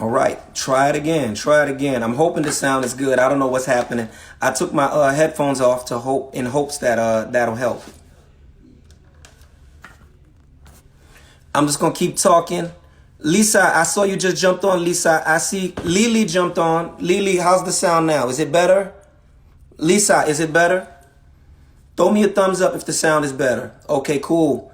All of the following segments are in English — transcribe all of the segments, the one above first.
All right, try it again. Try it again. I'm hoping the sound is good. I don't know what's happening. I took my headphones off to hope in hopes that that'll help. I'm just gonna keep talking. Lisa, I saw you just jumped on. Lisa, I see Lily jumped on. Lily, how's the sound now? Is it better? Lisa, is it better? Throw me a thumbs up if the sound is better. Okay, cool.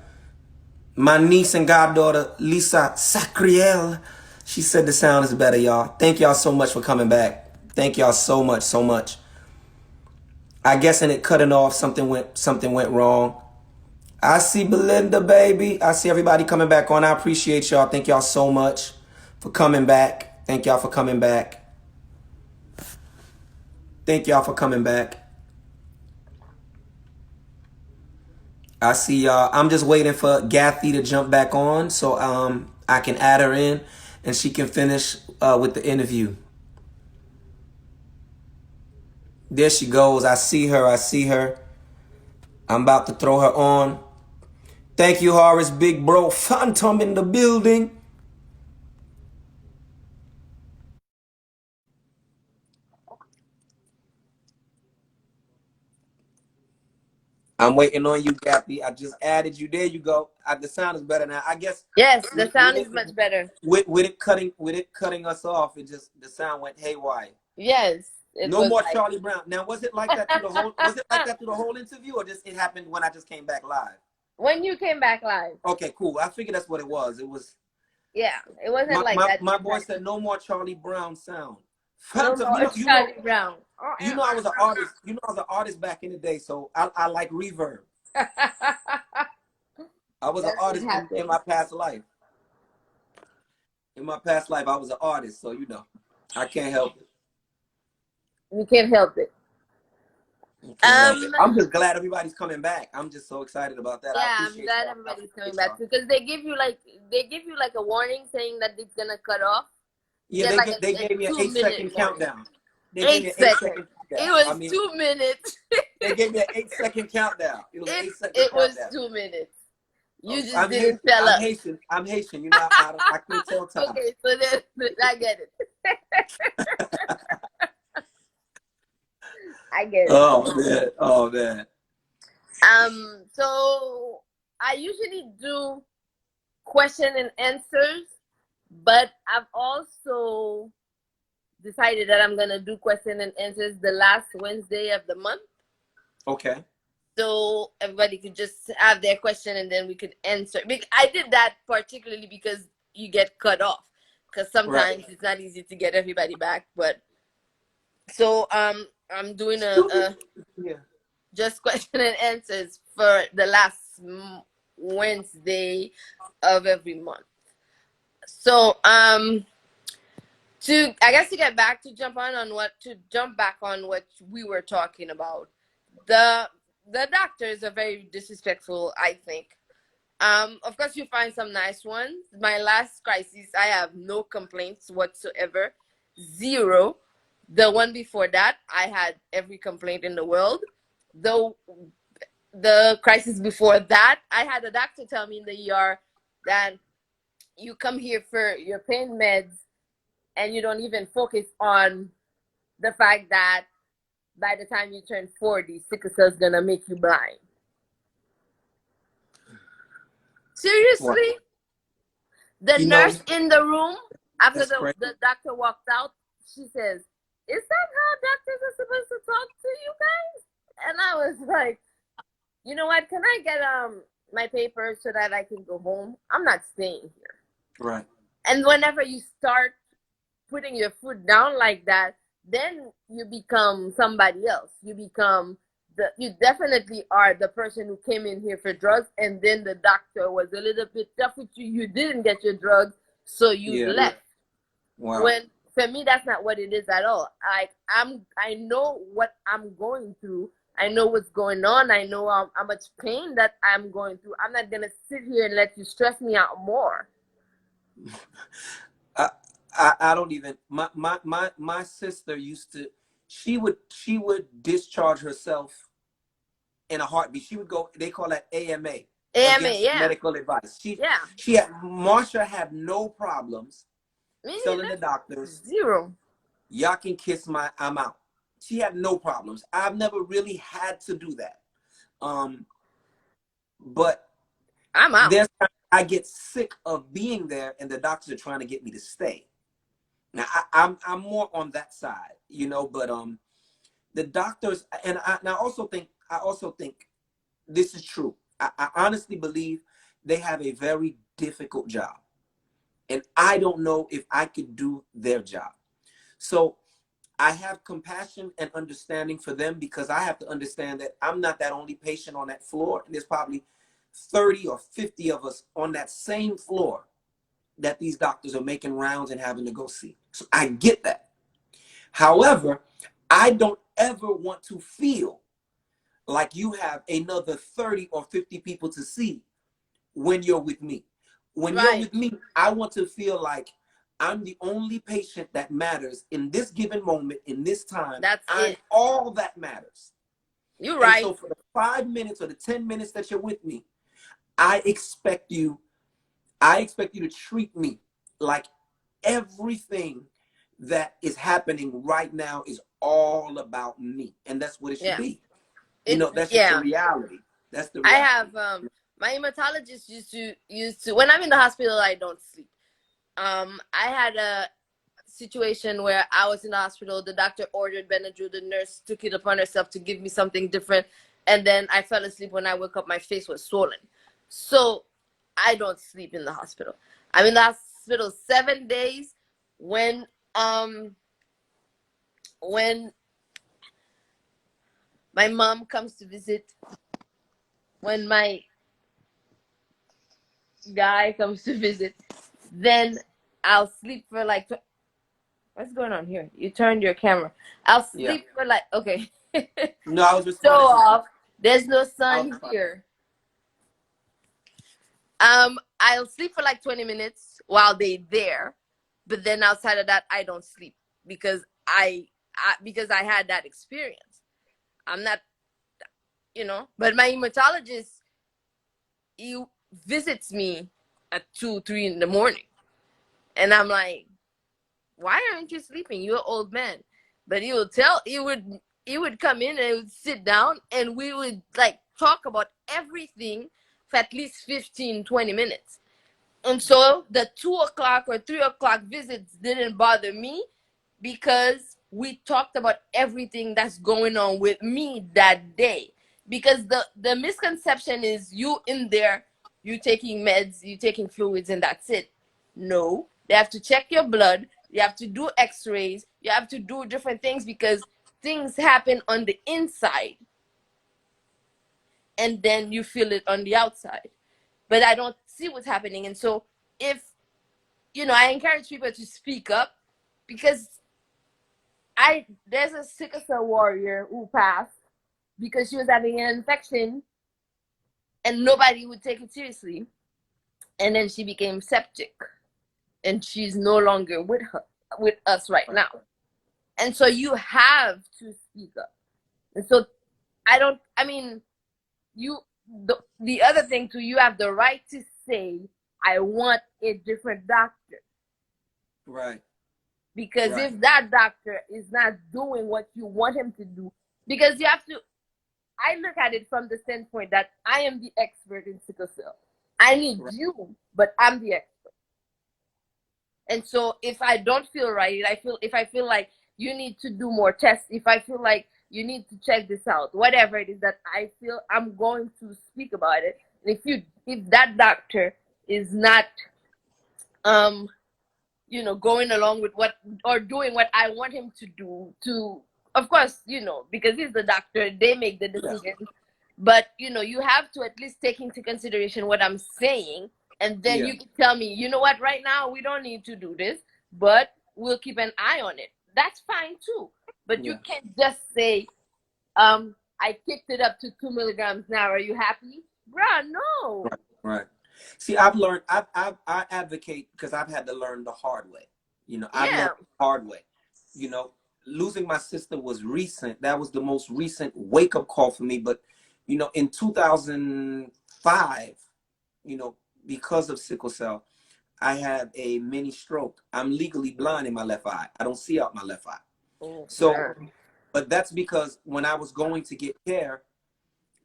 My niece and goddaughter, Lisa Sacriel, she said the sound is better, y'all. Thank y'all so much for coming back. Thank y'all so much, so much. I guess in it cutting off, something went wrong. I see Belinda, baby. I see everybody coming back on. I appreciate y'all. Thank y'all so much for coming back. Thank y'all for coming back. Thank y'all for coming back. I see y'all. I'm just waiting for Gathy to jump back on so I can add her in and she can finish with the interview. There she goes. I see her. I see her. I'm about to throw her on. Thank you, Horace, big bro. Phantom in the building. I'm waiting on you, Gappy. I just added you. There you go. The sound is better now. I guess Yes, the with, sound is much better. with it cutting us off, the sound went haywire. Yes, it No was more like Charlie Brown. Now, was it like that through the whole? Was it like that through the whole interview, or just it happened when I just came back live? when you came back live. Okay, cool. I figured that's what it was. It was Yeah, it wasn't my like my, that. my boy said no more Charlie Brown sound. No Phantom, more Charlie Brown. I was an artist. I was an artist back in the day, so I like reverb. I was an That's what artist in happened. my past life. In my past life, I was an artist, so I can't help it. You can't help it. I can't help it. I'm just glad everybody's coming back. I'm just so excited about that. I Yeah, I'm appreciate glad y'all. everybody's coming back because they give you like a warning saying that it's gonna cut off. You Yeah, get like they a gave me an 8 second 2 minute warning. countdown. They gave me an Eight eight seconds. second It countdown. I was mean, 2 minutes. they gave me an 8 second countdown. It was an it 8 second it was countdown. 2 minutes. You Oh, just didn't tell I'm us. Haitian. I'm Haitian. I can't tell time. Okay, so then I get it. I get it. Oh man. Oh man. So I usually do question and answers, but I've also decided that I'm gonna do question and answers the last Wednesday of the month. Okay. So everybody could just have their question and then we could answer. I did that particularly because you get cut off. Because sometimes Right. it's not easy to get everybody back. But so I'm doing a Yeah. just question and answers for the last Wednesday of every month. So to I guess to get back to jump back on what we were talking about. The the doctors are very disrespectful, I think. Of course you find some nice ones. My last crisis, I have no complaints whatsoever. Zero. The one before that, I had every complaint in the world. Though the crisis before that, I had a doctor tell me in the ER that you come here for your pain meds and you don't even focus on the fact that by the time you turn 40, sickle cell is gonna make you blind. Wow. Seriously? The You know, nurse in the room, after that's crazy. the doctor walked out, she says, "Is that how doctors are supposed to talk to you guys?" And I was like, you know what? Can I get my papers so that I can go home? I'm not staying here. Right. And whenever you start putting your foot down like that, then you become somebody else. You definitely are the person who came in here for drugs, and then the doctor was a little bit tough with you. You didn't get your drugs, so you Yeah. left. Wow. When for me, that's not what it is at all. I know what I'm going through. I know what's going on. I know how much pain that I'm going through. I'm not gonna sit here and let you stress me out more. I, I don't even my sister used to she would discharge herself in a heartbeat. She would go, they call that AMA, AMA, against yeah, medical advice. yeah. She had Marsha had no problems Me telling the neither. doctors, Zero. y'all can kiss my, I'm out. She had no problems. I've never really had to do that. But I'm out. there's I get sick of being there, and the doctors are trying to get me to stay. Now I'm more on that side, you know. But the doctors, and I also think this is true. I honestly believe they have a very difficult job, and I don't know if I could do their job. So I have compassion and understanding for them, because I have to understand that I'm not that only patient on that floor. And there's probably 30 or 50 of us on that same floor that these doctors are making rounds and having to go see. So I get that. However, I don't ever want to feel like you have another 30 or 50 people to see when you're with me. When you're Right. with me, I want to feel like I'm the only patient that matters in this given moment, in this time. That's I'm it. all that matters. You're And right. so for the 5 minutes or the 10 minutes that you're with me, I expect you, I expect you to treat me like everything that is happening right now is all about me. And that's what it should Yeah. be. You It's know, that's just the yeah. reality. That's the I reality. have my hematologist used to when I'm in the hospital I don't sleep. I had a situation where I was in the hospital, the doctor ordered Benadryl, the nurse took it upon herself to give me something different, and then I fell asleep. When I woke up my face was swollen. So I don't sleep in the hospital. I'm in the hospital 7 days. Um when my mom comes to visit, when my guy comes to visit, then I'll sleep for like what's going on here? You turned your camera. I'll Yeah. sleep for like okay. No, I was Show responding to the off. There's no I was sun responding. here. I'll sleep for like 20 minutes while they there, but then outside of that, I don't sleep because because I had that experience. I'm not, but my hematologist he visits me at 2, 3 in the morning, and I'm like, why aren't you sleeping? You're an old man. But he would come in and would sit down and we would like talk about everything for at least 15, 20 minutes. And so the 2 o'clock or 3 o'clock visits didn't bother me because we talked about everything that's going on with me that day. Because the misconception is you in there, you taking meds, you taking fluids, and that's it. No, they have to check your blood, you have to do x-rays, you have to do different things because things happen on the inside and then you feel it on the outside. But I don't see what's happening. And so if I encourage people to speak up because there's a sickle cell warrior who passed because she was having an infection and nobody would take it seriously. And then she became septic and she's no longer with us right now. And so you have to speak up. And so I mean, the other thing too, you have the right to say, I want a different doctor. Right. Because Right. if that doctor is not doing what you want him to do, because you have to, I look at it from the standpoint that I am the expert in sickle cell. I need Right. you, but I'm the expert. And so if I don't feel right, if I feel like you need to do more tests, if I feel like you need to check this out, whatever it is that I feel, I'm going to speak about it. And if that doctor is not going along with what or doing what I want him to do, of course, because he's the doctor, they make the Yeah. decision. But you have to at least take into consideration what I'm saying, and then Yeah. you can tell me, you know what, right now we don't need to do this, but we'll keep an eye on it. That's fine too. But you Yeah. can't just say, I kicked it up to 2 milligrams now. Are you happy? Bruh, no. Right. Right. See, I've learned. I advocate because I've had to learn the hard way. I've learned Yeah. the hard way. You know, Losing my sister was recent. That was the most recent wake up call for me. But in 2005, because of sickle cell, I have a mini stroke. I'm legally blind in my left eye. I don't see out my left eye. Oh, So, man. but that's because when I was going to get care,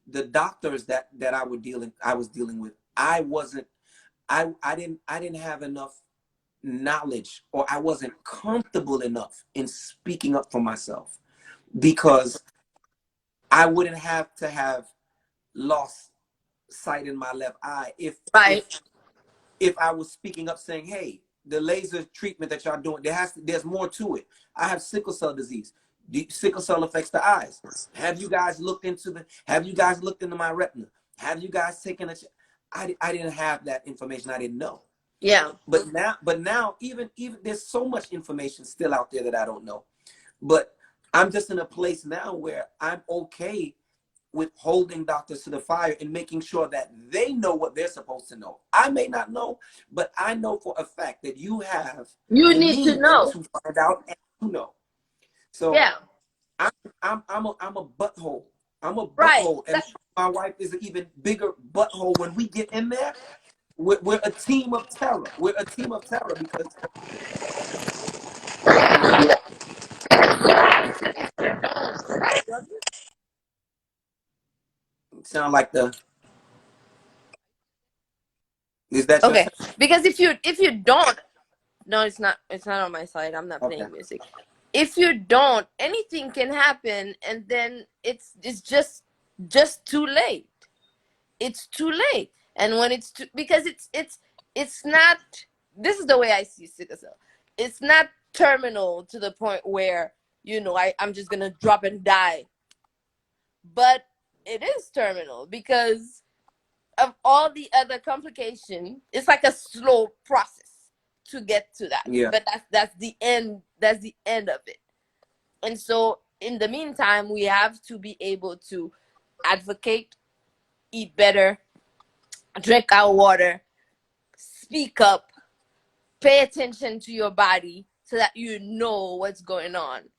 the doctors that I was dealing with, I didn't have enough knowledge, or I wasn't comfortable enough in speaking up for myself, because I wouldn't have to have lost sight in my left eye Right. if I was speaking up saying, hey, the laser treatment that y'all doing, there's more to it. I have sickle cell disease. Sickle cell affects the eyes. Have you guys looked into my retina? Have you guys taken I didn't have that information. I didn't know. Yeah. But now even there's so much information still out there that I don't know. But I'm just in a place now where I'm okay with holding doctors to the fire and making sure that they know what they're supposed to know. I may not know, but I know for a fact that you have You the need to need know. to find out and to know. So Yeah. I'm I'm a butthole. I'm a Right. butthole, and my wife is an even bigger butthole. When we get in there, we're a team of terror. We're a team of terror because you know. Sound like the is that your Okay. sound? Because if you don't, no, it's not on my side. I'm not Okay. playing music. If you don't, anything can happen, and then it's just too late. It's too late. And when it's too, because it's not, this is the way I see sickle cell. It's not terminal to the point where, I'm just gonna drop and die. But it is terminal because of all the other complication. It's like a slow process to get to that. Yeah. But that's the end. That's the end of it. And so in the meantime, we have to be able to advocate, eat better, drink our water, speak up, pay attention to your body so that you know what's going on.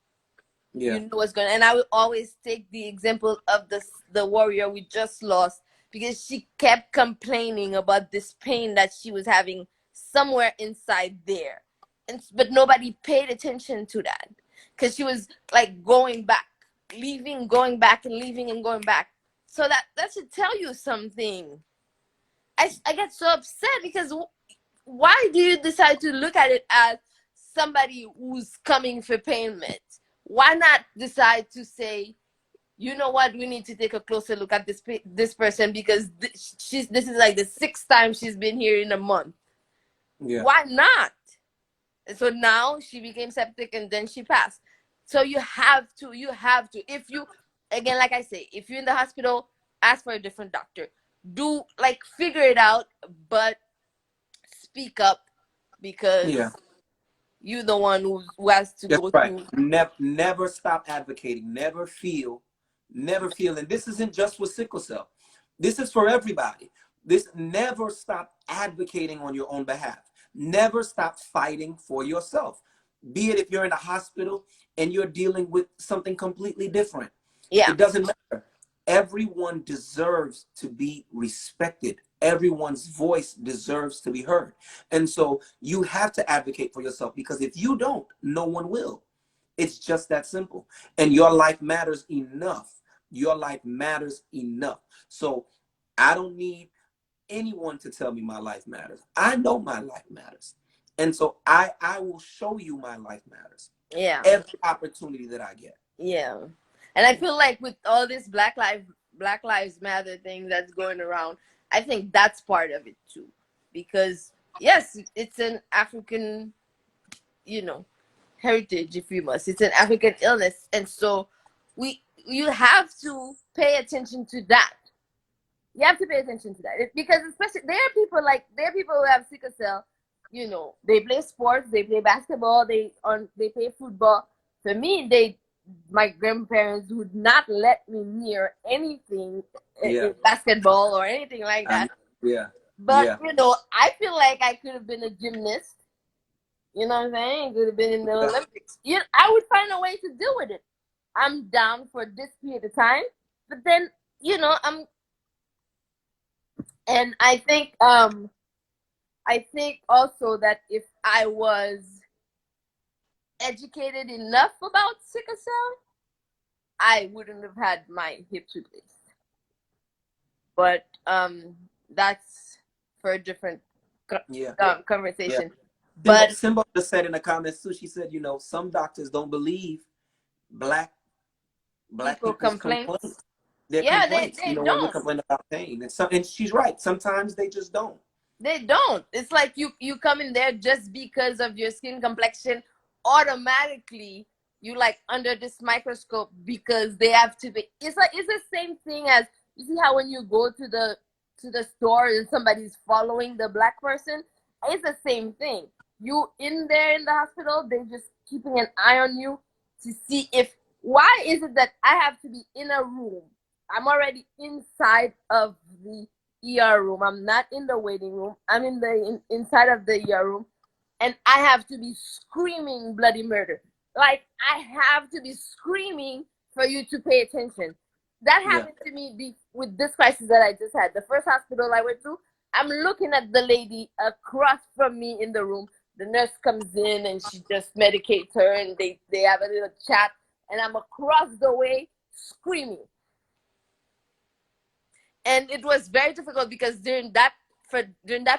Yeah. You know what's going on. And I will always take the example of the warrior we just lost, because she kept complaining about this pain that she was having somewhere inside there. But nobody paid attention to that, because she was like going back, leaving, going back, and leaving and going back. So that should tell you something. I get so upset because why do you decide to look at it as somebody who's coming for payment? Why not decide to say, you know what, we need to take a closer look at this person, because this is like the 6th time she's been here in a month. Yeah. Why not? And so now she became septic and then she passed. So you have to, if you, again, like I say, if you're in the hospital, ask for a different doctor. Do, like, figure it out, but speak up, Yeah. because you're the one who has to That's go right. through. Never stop advocating. Never feel. And this isn't just with sickle cell. This is for everybody. This never stop advocating on your own behalf. Never stop fighting for yourself. Be it if you're in a hospital and you're dealing with something completely different. Yeah. It doesn't matter. Everyone deserves to be respected. Everyone's voice deserves to be heard. And so you have to advocate for yourself, because if you don't, no one will. It's just that simple. And your life matters enough. Your life matters enough. So I don't need anyone to tell me my life matters. I know my life matters. And so I will show you my life matters. Yeah. Every opportunity that I get. Yeah. And I feel like with all this Black Lives Matter thing that's going around, I think that's part of it too. Because yes, it's an African, heritage, if you must. It's an African illness. And so you have to pay attention to that. You have to pay attention to that. Because especially there are people who have sickle cell, they play sports, they play basketball, they play football. For me, my grandparents would not let me near anything, Yeah. basketball or anything like that. Yeah. But Yeah. I feel like I could have been a gymnast. You know what I'm saying? Could have been in the Olympics. I would find a way to deal with it. I'm down for this period of time, but then and I think I think also that if I was educated enough about sickle cell, I wouldn't have had my hips replaced. But that's for a different Yeah, yeah. conversation. Simba, But Simba just said in the comments too. She said, some doctors don't believe black people people's complaints, complaints. Their yeah, complaints. they When we don't. complain about pain, and she's right. Sometimes they just don't. They don't. It's like you come in there just because of your skin complexion. Automatically, you like under this microscope because they have to be. It's the same thing as you see how when you go to the store and somebody's following the black person. It's the same thing. You in there in the hospital, they're just keeping an eye on you to see if why is it that I have to be in a room. I'm already inside of the ER room. I'm not in the waiting room. I'm in the inside of the ER room, and I have to be screaming bloody murder. Like I have to be screaming for you to pay attention. That Yeah. happened to me with this crisis that I just had. The first hospital I went to, I'm looking at the lady across from me in the room. The nurse comes in and she just medicates her, and they have a little chat, and I'm across the way screaming. And it was very difficult because during that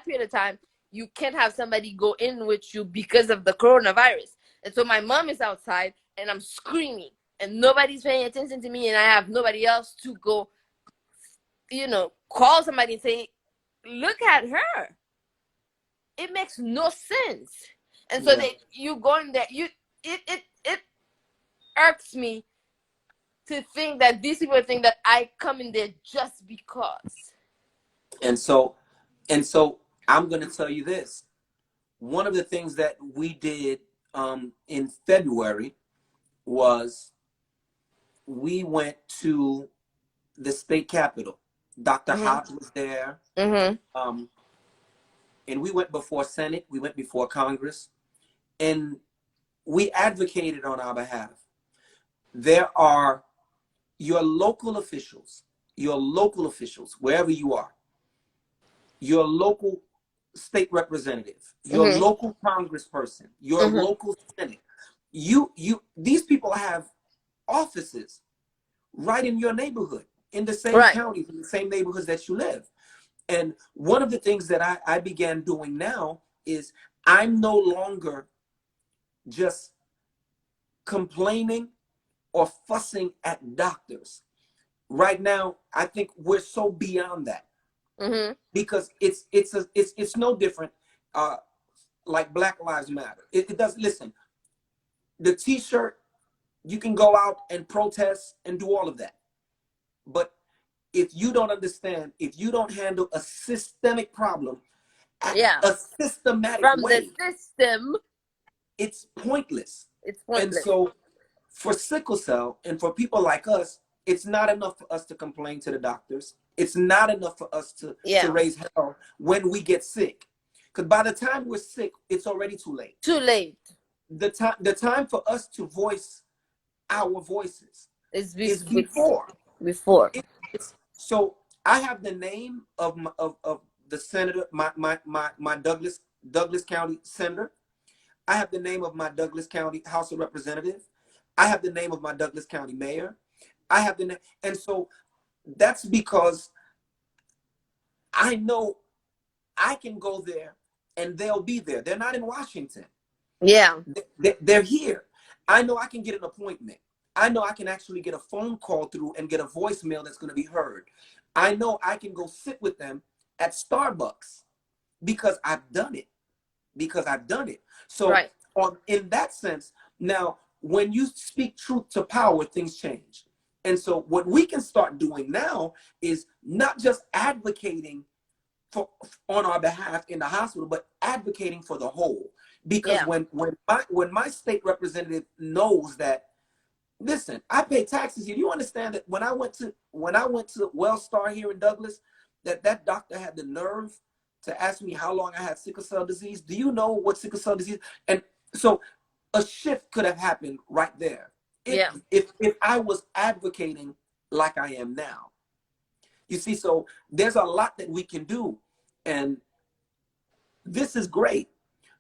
period of time you can't have somebody go in with you because of the coronavirus. And so my mom is outside and I'm screaming and nobody's paying attention to me, and I have nobody else to go, call somebody and say, look at her. It makes no sense. And so Yeah. you go in there, it irks me to think that these people think that I come in there just because. And so, I'm going to tell you this. One of the things that we did in February was we went to the state capitol. Dr. Mm-hmm. Hobbs was there. Mm-hmm. Um, and we went before Senate. We went before Congress. And we advocated on our behalf. There are your local officials, wherever you are, your local state representative, your Mm-hmm. local congressperson, your Mm-hmm. local senate. These people have offices right in your neighborhood, in the same Right. counties, in the same neighborhoods that you live. And one of the things that I began doing now is I'm no longer just complaining or fussing at doctors. Right now, I think we're so beyond that, Mm-hmm. because it's no different. Like Black Lives Matter. It does. Listen, the T-shirt, you can go out and protest and do all of that, but if you don't understand, if you don't handle a systemic problem at Yeah. a systematic From the way, system, it's pointless. it's And pointless. so for sickle cell and for people like us, it's not enough for us to complain to the doctors. It's not enough for us to Yeah. raise hell when we get sick. Because by the time we're sick, it's already too late. Too late. The time for us to voice our voices It's is before. before. So I have the name of the senator, my Douglas County senator. I have the name of my Douglas County House of Representative. I have the name of my Douglas County mayor. I have the name, and so that's because I know I can go there and they'll be there. They're not in Washington. Yeah. They're here. I know I can get an appointment. I know I can actually get a phone call through and get a voicemail that's going to be heard. I know I can go sit with them at Starbucks because I've done it. So Right. in that sense, now when you speak truth to power, things change. And so what we can start doing now is not just advocating for on our behalf in the hospital, but advocating for the whole. Because Yeah. when my state representative knows that, listen, I pay taxes here. Do you understand that when I went to Wellstar here in Douglas, that doctor had the nerve to ask me how long I had sickle cell disease? Do you know what sickle cell disease? And so a shift could have happened right there Yeah. if I was advocating like I am now. You see, so there's a lot that we can do. And This is great.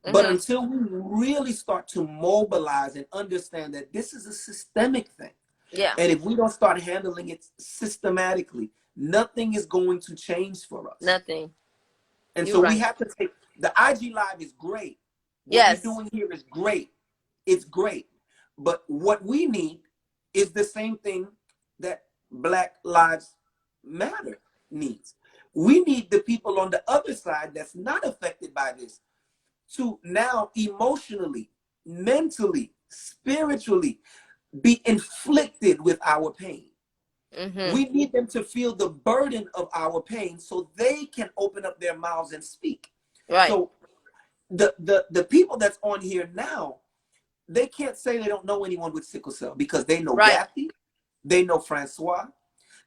But Mm-hmm. until we really start to mobilize and understand that this is a systemic thing, Yeah. and if we don't start handling it systematically, nothing is going to change for us. Nothing. And You're so we right. have to take the IG Live is great. What we're Yes. doing here is great. It's great. But what we need is the same thing that Black Lives Matter needs. We need the people on the other side that's not affected by this to now emotionally, mentally, spiritually be inflicted with our pain. Mm-hmm. We need them to feel the burden of our pain so they can open up their mouths and speak. Right. So the people that's on here now, they can't say they don't know anyone with sickle cell because they know Right. Kathy, they know Francois,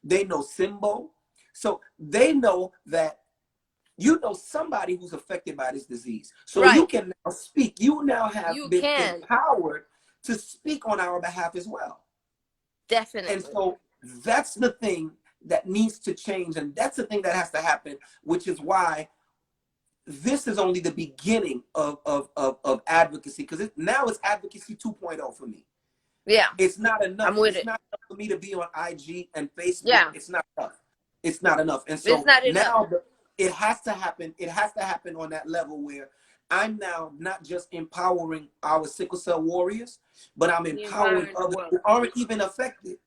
they know Simbo. So they know that you know somebody who's affected by this disease. So you Right. can now speak. You now have You been can. empowered to speak on our behalf as well. And Definitely. so that's the thing that needs to change. And that's the thing that has to happen, which is why this is only the beginning of advocacy, because now it's advocacy 2.0 for me. Yeah. It's not enough. I'm with It's it. not enough for me to be on IG and Facebook. Yeah. It's not enough. It's not enough. And It's so not enough. now it has to happen. It has to happen on that level where I'm now not just empowering our sickle cell warriors, but I'm The empowering environment others world. who aren't even affected to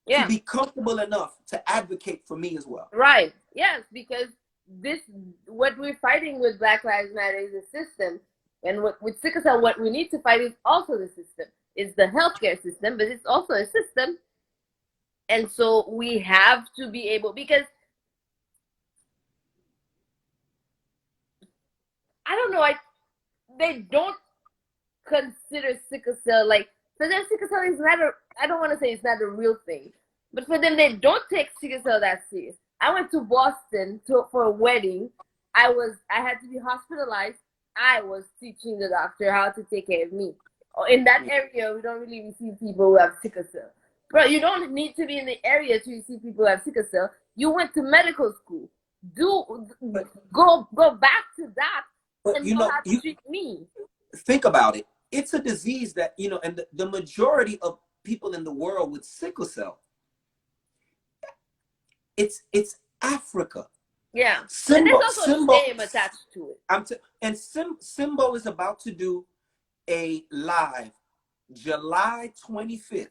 Yeah. be comfortable enough to advocate for me as well. Right. Yes, because this what we're fighting with Black Lives Matter is the system. And with sickle cell, what we need to fight is also the system. It's the healthcare system, but it's also a system. And so we have to be able, because I don't know, they don't consider sickle cell, like, for them sickle cell is not a, I don't want to say it's not a real thing, but for them they don't take sickle cell that serious. I went to Boston for a wedding. I had to be hospitalized. I was teaching the doctor how to take care of me. In that area, we don't really receive people who have sickle cell. Bro, you don't need to be in the area to receive people who have sickle cell. You went to medical school. Go back to that But and you know know, how to you treat me. think about it. It's a disease that, you know, and the majority of people in the world with sickle cell, it's Africa. Yeah. And there's Simbo, also Simbo, shame attached to it. Simbo is about to do a live July 25th.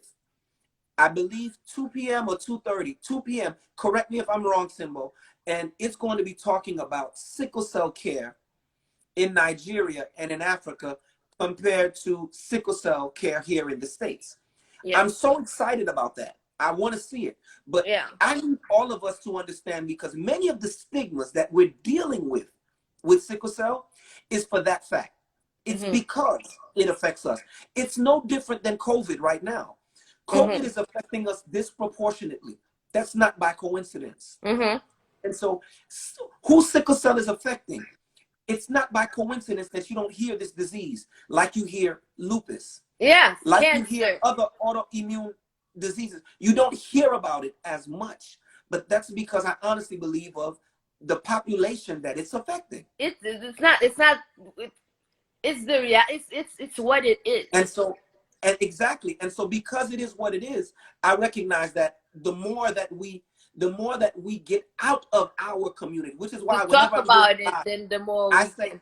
I believe 2 p.m. or 2:30, 2 p.m. Correct me if I'm wrong, Simbo. And it's going to be talking about sickle cell care in Nigeria and in Africa compared to sickle cell care here in the States. Yeah. I'm so excited about that. I want to see it. But Yeah. I need all of us to understand, because many of the stigmas that we're dealing with sickle cell is for that fact. It's Mm-hmm. because it affects us. It's no different than COVID right now. COVID Mm-hmm. is affecting us disproportionately. That's not by coincidence. Mm-hmm. And so who sickle cell is affecting? It's not by coincidence that you don't hear this disease like you hear lupus, Yeah. like you hear Cancer. other autoimmune diseases. You don't hear about it as much, but that's because I honestly believe of the population that it's affecting. It's not it's the it's what it is. And so, and exactly, and so because it is what it is, I recognize that the more that we get out of our community, which is why To talk whenever I'm doing about it, live, then the more I we say, can.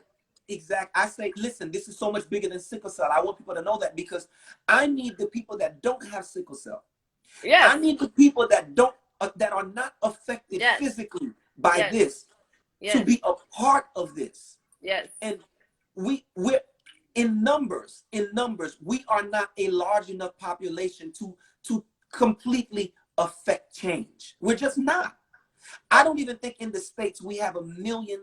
I say, listen, this is so much bigger than sickle cell. I want people to know that, because I need the people that don't have sickle cell. Yes. I need the people that don't that are not affected Yes. physically by Yes. this to Yes. be a part of this. Yes. And we're in numbers, we are not a large enough population to completely affect change. We're just not. I don't even think in the States we have a million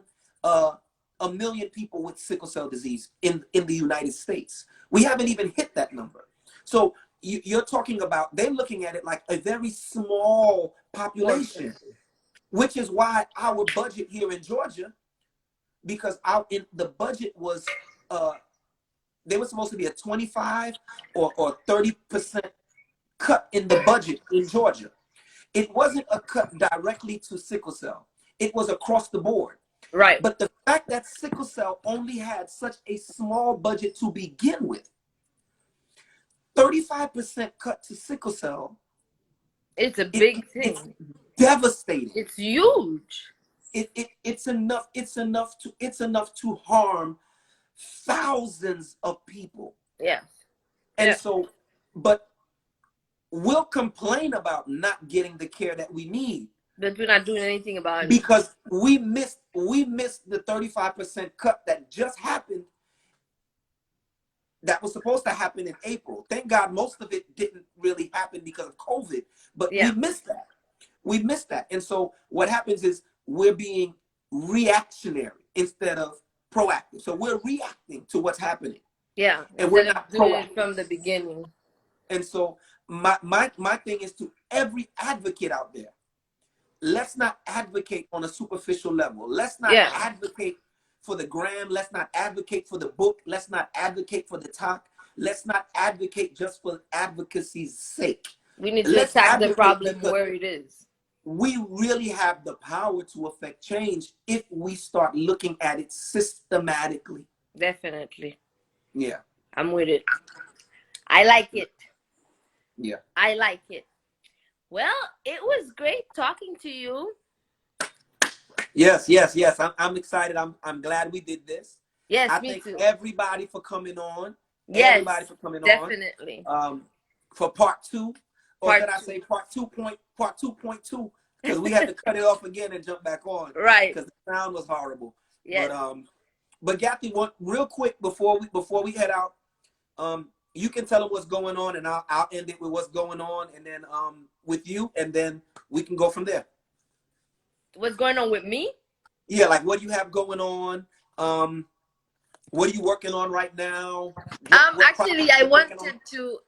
people with sickle cell disease in the United States. We haven't even hit that number. So you're talking about, they're looking at it like a very small population, which is why our budget here in Georgia, because the budget was there was supposed to be a 25 or 30% cut in the budget in Georgia. It wasn't a cut directly to sickle cell. It was across the board. Right. But the fact that sickle cell only had such a small budget to begin with, 35% cut to sickle cell, It's a it, big it's thing. devastating. It's huge. It's enough to harm thousands of people. Yes. And Yeah. so, but we'll complain about not getting the care that we need, But we're not doing anything about it. because we missed the 35% cut that just happened, that was supposed to happen in April. Thank God most of it didn't really happen because of COVID, but Yeah. we missed that. We missed that. And so what happens is we're being reactionary instead of proactive. So we're reacting to what's happening. Yeah. And we're Instead of not doing proactive. it from the beginning. And so my thing is to every advocate out there, let's not advocate on a superficial level. Let's not advocate for the gram. Let's not advocate for the book. Let's not advocate for the talk. Let's not advocate just for advocacy's sake. We need to Let's attack the advocate problem because where it is. we really have the power to affect change if we start looking at it systematically. Definitely. Yeah. I'm with it. I like it. Yeah. I like it. Well, it was great talking to you. Yes. I'm excited. I'm glad we did this. Yes, I me thank too. everybody for coming on. Yes, everybody for coming definitely. on. For part 2, or Part should I two. say part 2.2, because we had to cut it off again and jump back on. Right. Because the sound was horrible. Yes. But Kathy, real quick before we head out, you can tell them what's going on, and I'll end it with what's going on, and then with you, and then we can go from there. What's going on with me? Yeah, like what do you have going on? What are you working on right now? Actually, I wanted to.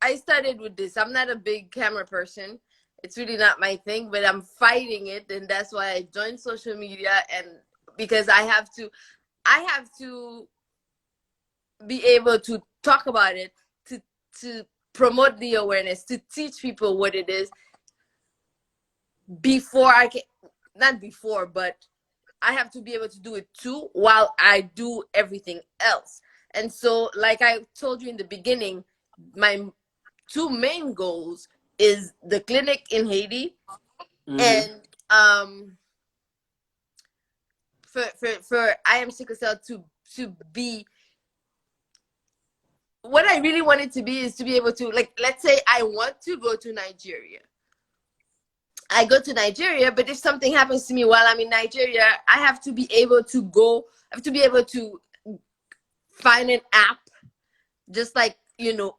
I started with this. I'm not a big camera person. It's really not my thing, but I'm fighting it, and that's why I joined social media, and because I have to be able to talk about it, to promote the awareness, to teach people what it is before I can, not before, but I have to be able to do it too while I do everything else. And so, like I told you in the beginning, my 2 main goals is the clinic in Haiti, and for I Am Sickle Cell to be what I really want it to be, is to be able to, like, let's say I want to go to Nigeria. I go to Nigeria, but if something happens to me while I'm in Nigeria, I have to be able to go. I have to be able to find an app, just like well,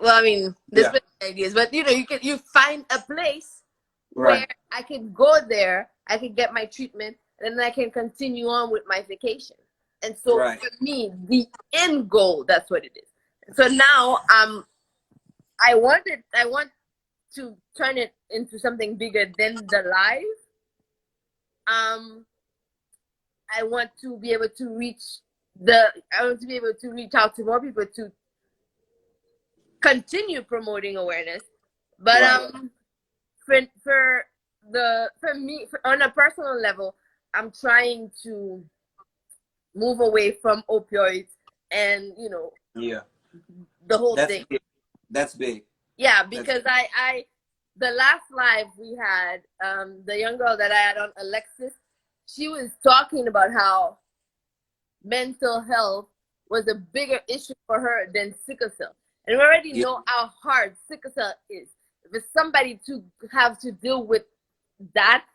I mean, there's plenty of ideas, but you find a place where I can go there, I can get my treatment, and then I can continue on with my vacation. And so for me, the end goal, that's what it is. So now I want to turn it into something bigger than the live. I want to be able to reach out to more people to continue promoting awareness. But for me, on a personal level, I'm trying to move away from opioids and the whole thing. That's big. Yeah, because the last live we had, the young girl that I had on, Alexis, she was talking about how mental health was a bigger issue for her than sickle cell. And we already know how hard sickle cell is. If it's somebody to have to deal with that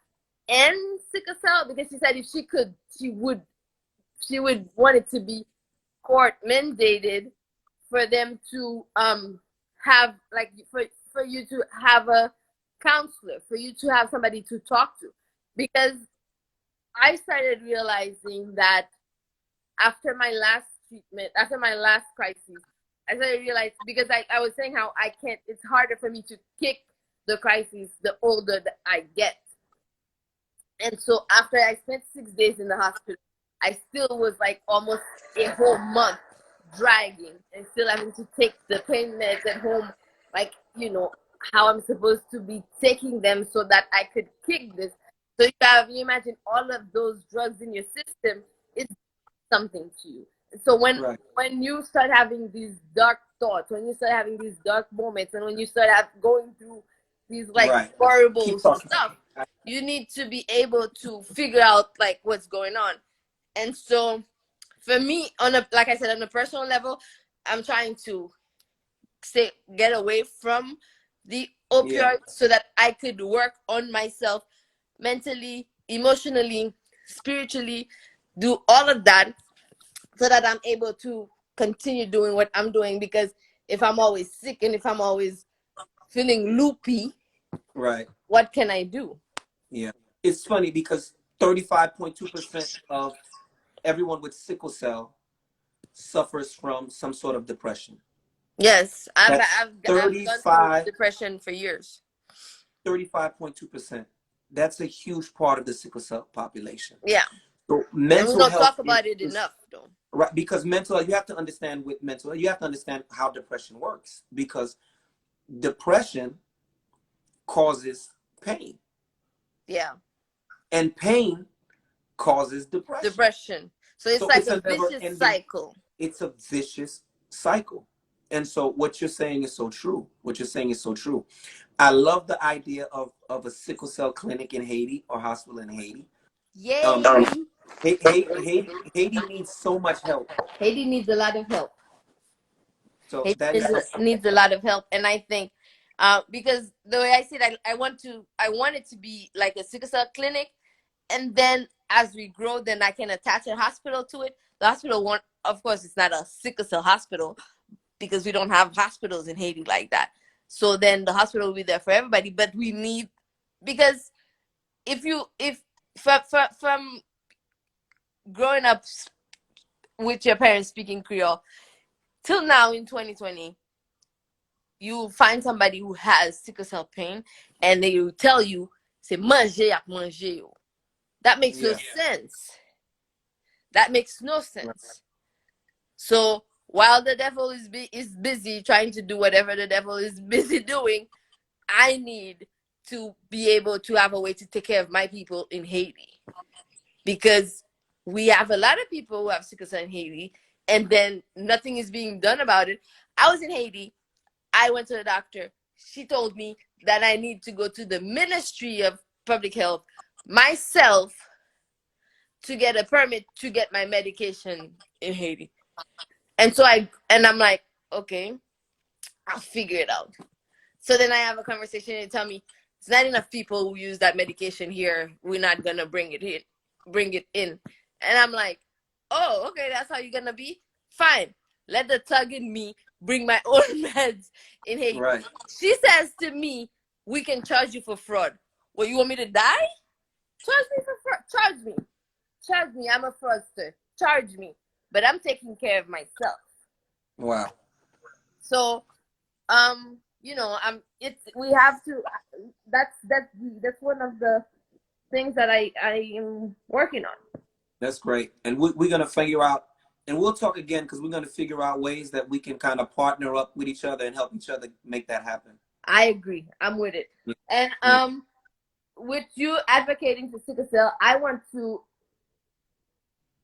and sickle cell, because she said if she could, she would want it to be court mandated for them to have, like, for you to have a counselor, for you to have somebody to talk to. Because I started realizing that after my last treatment, after my last crisis, I started realizing, because I was saying how it's harder for me to kick the crisis the older that I get. And so after I spent 6 days in the hospital, I still was like almost a whole month dragging and still having to take the pain meds at home, like, how I'm supposed to be taking them so that I could kick this. So you imagine all of those drugs in your system, it's something to you. So when you start having these dark thoughts, when you start having these dark moments, and when you start going through these like horrible stuff, you need to be able to figure out like what's going on. And so for me, like I said, on a personal level, I'm trying to get away from the opioids so that I could work on myself mentally, emotionally, spiritually, do all of that so that I'm able to continue doing what I'm doing. Because if I'm always sick and if I'm always feeling loopy, what can I do? Yeah. It's funny because 35.2% of everyone with sickle cell suffers from some sort of depression. Yes, I've gone through depression for years. 35.2%. That's a huge part of the sickle cell population. Yeah. So mental we don't health talk about it enough, though. Right, because mental, you have to understand with mental, you have to understand how depression works, because depression causes pain. Yeah. And pain causes depression. Depression. So it's like a vicious cycle. It's a vicious cycle. And so what you're saying is so true. What you're saying is so true. I love the idea of a sickle cell clinic in Haiti, or hospital in Haiti. Yay! Haiti needs so much help. Haiti needs a lot of help. So Haiti needs a lot of help, and I think because the way I see it, I want it to be like a sickle cell clinic, and then as we grow, then I can attach a hospital to it. The hospital won't, of course, it's not a sickle cell hospital because we don't have hospitals in Haiti like that. So then the hospital will be there for everybody, but we need, because from growing up with your parents speaking Creole till now in 2020, you find somebody who has sickle cell pain and they will tell you, "C'est manger à manger." That makes no sense. That makes no sense. So while the devil is busy trying to do whatever the devil is busy doing, I need to be able to have a way to take care of my people in Haiti, because we have a lot of people who have sickle cell in Haiti, and then nothing is being done about it. I was in Haiti. I went to the doctor. She told me that I need to go to the Ministry of Public Health myself to get a permit to get my medication in Haiti. And so I'm like, okay, I'll figure it out. So then I have a conversation and they tell me it's not enough people who use that medication here. We're not gonna bring it in. And I'm like, oh, okay, that's how you're gonna be? Fine. Let the thug in me bring my own meds in Haiti. Right. She says to me, we can charge you for fraud. Well, you want me to die? Charge me for fraud. Charge me. Charge me. I'm a fraudster. Charge me. But I'm taking care of myself. Wow. So, we have to, that's one of the things that I am working on. That's great. And we're going to figure out, and we'll talk again, because we're going to figure out ways that we can kind of partner up with each other and help each other make that happen. I agree. I'm with it. Yeah. And with you advocating for sickle cell, I want to,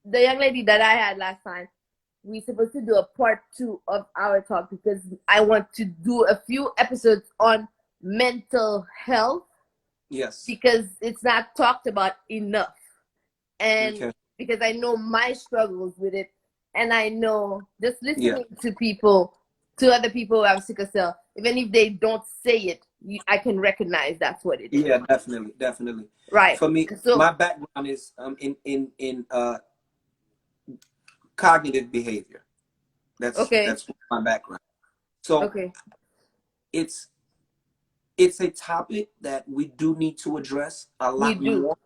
the young lady that I had last time, we're supposed to do a part 2 of our talk, because I want to do a few episodes on mental health. Yes. Because it's not talked about enough. And because I know my struggles with it, and I know just listening to other people who have sickle cell, even if they don't say it, I can recognize that's what it is. Yeah, definitely. Right. For me, so, my background is in cognitive behavior. That's my background. So it's a topic that we do need to address a lot more.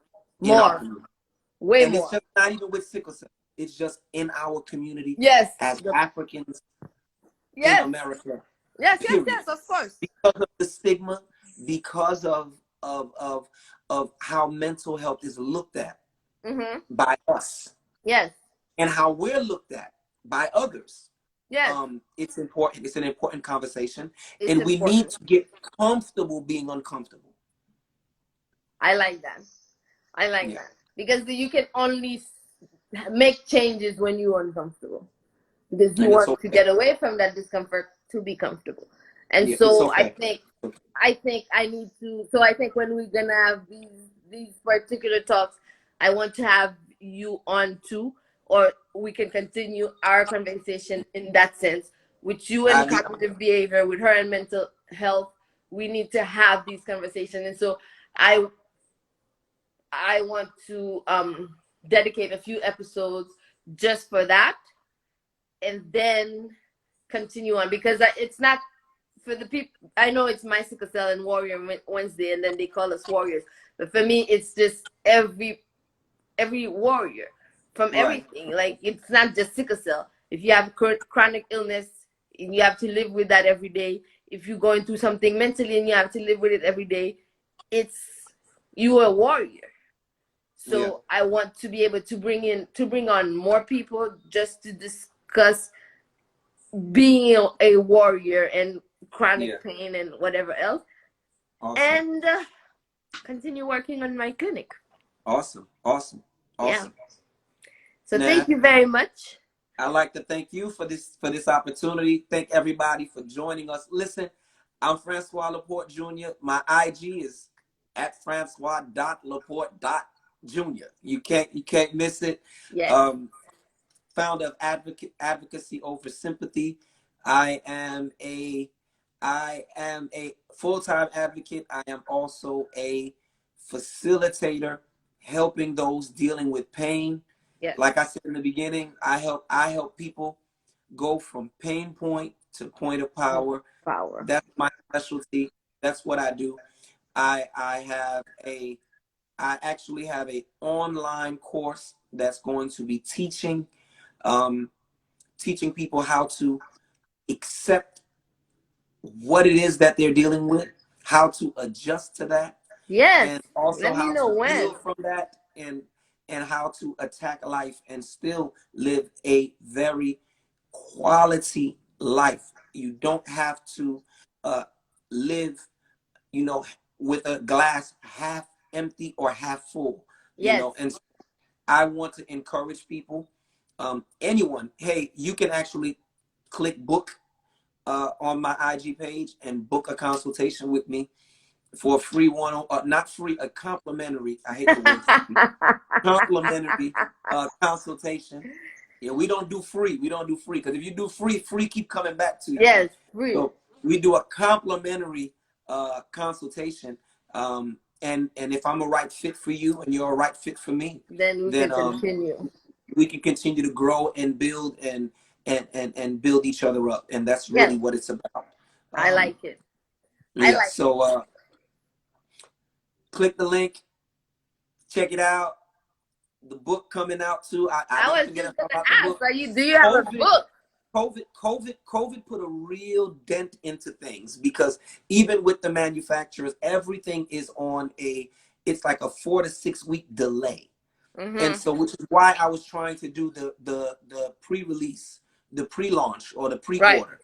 Way and more. It's just not even with sickle cell. It's just in our community. Yes. As Africans in America. Yes, of course. Because of the stigma, because of how mental health is looked at by us. Yes. And how we're looked at by others. Yes. It's important. It's an important conversation. And we need to get comfortable being uncomfortable. I like that. I like that because you can only make changes when you're uncomfortable because you And it's want to okay. get away from that discomfort to be comfortable. And Yeah, it's so okay. I think I need to. So I think when we're gonna have these particular talks, I want to have you on too, or we can continue our conversation in that sense with you and I cognitive behavior, with her and mental health. We need to have these conversations, and so I I want to dedicate a few episodes just for that, and then continue on because it's not for the people. I know it's my sickle cell and Warrior Wednesday, and then they call us warriors. But for me, it's just every warrior from right. everything. Like it's not just sickle cell. If you have chronic illness, you have to live with that every day. If you're going through something mentally and you have to live with it every day, it's you are a warrior. Yeah. So I want to be able to bring on more people just to discuss being a warrior and Yeah. chronic pain and whatever else, Awesome. and continue working on my clinic. Awesome. Awesome. Yeah. Awesome. So Now, thank you very much. I'd like to thank you for this opportunity. Thank everybody for joining us. Listen, I'm François Laporte Jr. My IG is at Francois.Laporte.Jr. You can't miss it. Yes. Um, Founder of Advocacy Over Sympathy. I am a full-time advocate. I am also a facilitator helping those dealing with pain. Yes. Like I said in the beginning, I help people go from pain point to point of power. Power. That's my specialty. That's what I do. I have a I actually have a online course that's going to be um, teaching people how to accept what it is that they're dealing with, how to adjust to that, Yes. and also Let me how know to when. heal from that, and how to attack life and still live a very quality life. You don't have to uh, live, with a glass half empty or half full, Yes. and I want to encourage people, anyone. Hey, you can actually click book on my IG page and book a consultation with me for a free one, not free, a complimentary. I hate the word free. Complimentary consultation. Yeah, we don't do free. We don't do free because if you do free, free keep coming back to you. Yes. Free. So we do a complimentary consultation. And if I'm a right fit for you and you're a right fit for me, Then we then can continue. we can continue to grow and build and build each other up. And that's Yes. really what it's about. I like it. I Yeah. like it. So click the link, check it out. The book coming out too. I I didn't was forget just gonna about the ask, book. do you have a COVID, book? COVID put a real dent into things because even with the manufacturers, everything is on it's like a 4 to 6 week delay. And Mm-hmm. so, which is why I was trying to do the pre-release, the pre-launch or the Right. pre-order.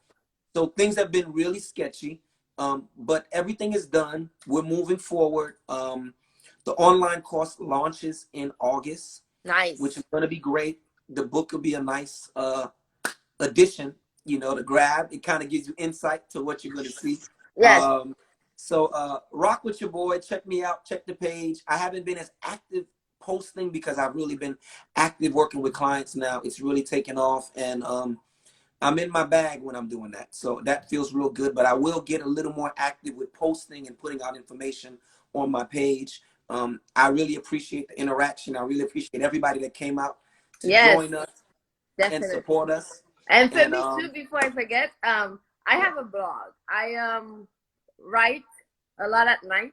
So things have been really sketchy, but everything is done. We're moving forward. The online course launches in August, which Nice. is going to be great. The book will be a nice addition, to grab. It kind of gives you insight to what you're going to see. Yes. Um, so rock with your boy. Check me out. Check the page. I haven't been as active posting because I've really been active working with clients now. It's really taken off, and I'm in my bag when I'm doing that. So that feels real good. But I will get a little more active with posting and putting out information on my page. I really appreciate the interaction. I really appreciate everybody that came out to Yes. join us and Definitely. support us. And for And me too, before I forget, I yeah, have a blog. I write a lot at night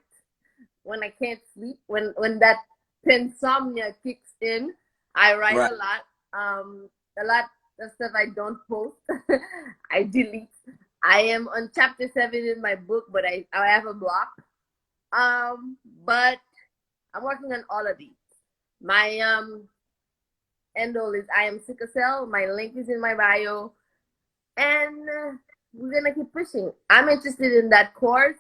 when I can't sleep. When that insomnia kicks in, I write right. a lot. A lot of stuff I don't post. I delete. I am on chapter 7 in my book, but I have a block. But I'm working on all of these. My end goal is I am sickle cell. My link is in my bio, and we're gonna keep pushing. I'm interested in that course.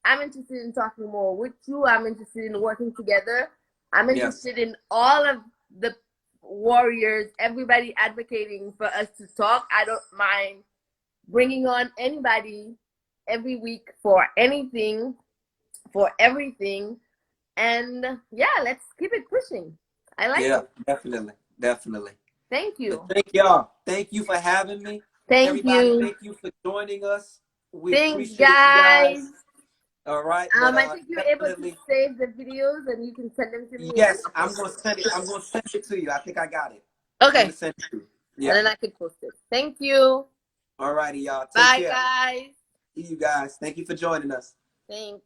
I'm interested in talking more with you. I'm interested in working together. I'm Yes. interested in all of the warriors, everybody advocating for us to talk. I don't mind bringing on anybody every week for anything, for everything. And yeah, let's keep it pushing. I like Yeah, it. definitely. Definitely. Thank But you. thank y'all. Thank you for having me. Thank Everybody, you. thank you for joining us. We Thanks, appreciate you guys. guys. All right. But I think you're able to definitely, save the videos and you can send them to me and then yes, I'll I'm post gonna it. send it. I'm gonna send it to you. I think I got it. I'm gonna Okay. send it to you. And Yeah. then I can post it. Thank you. All righty, y'all. Take Bye, care. guys. See you guys. Thank you for joining us. Thanks.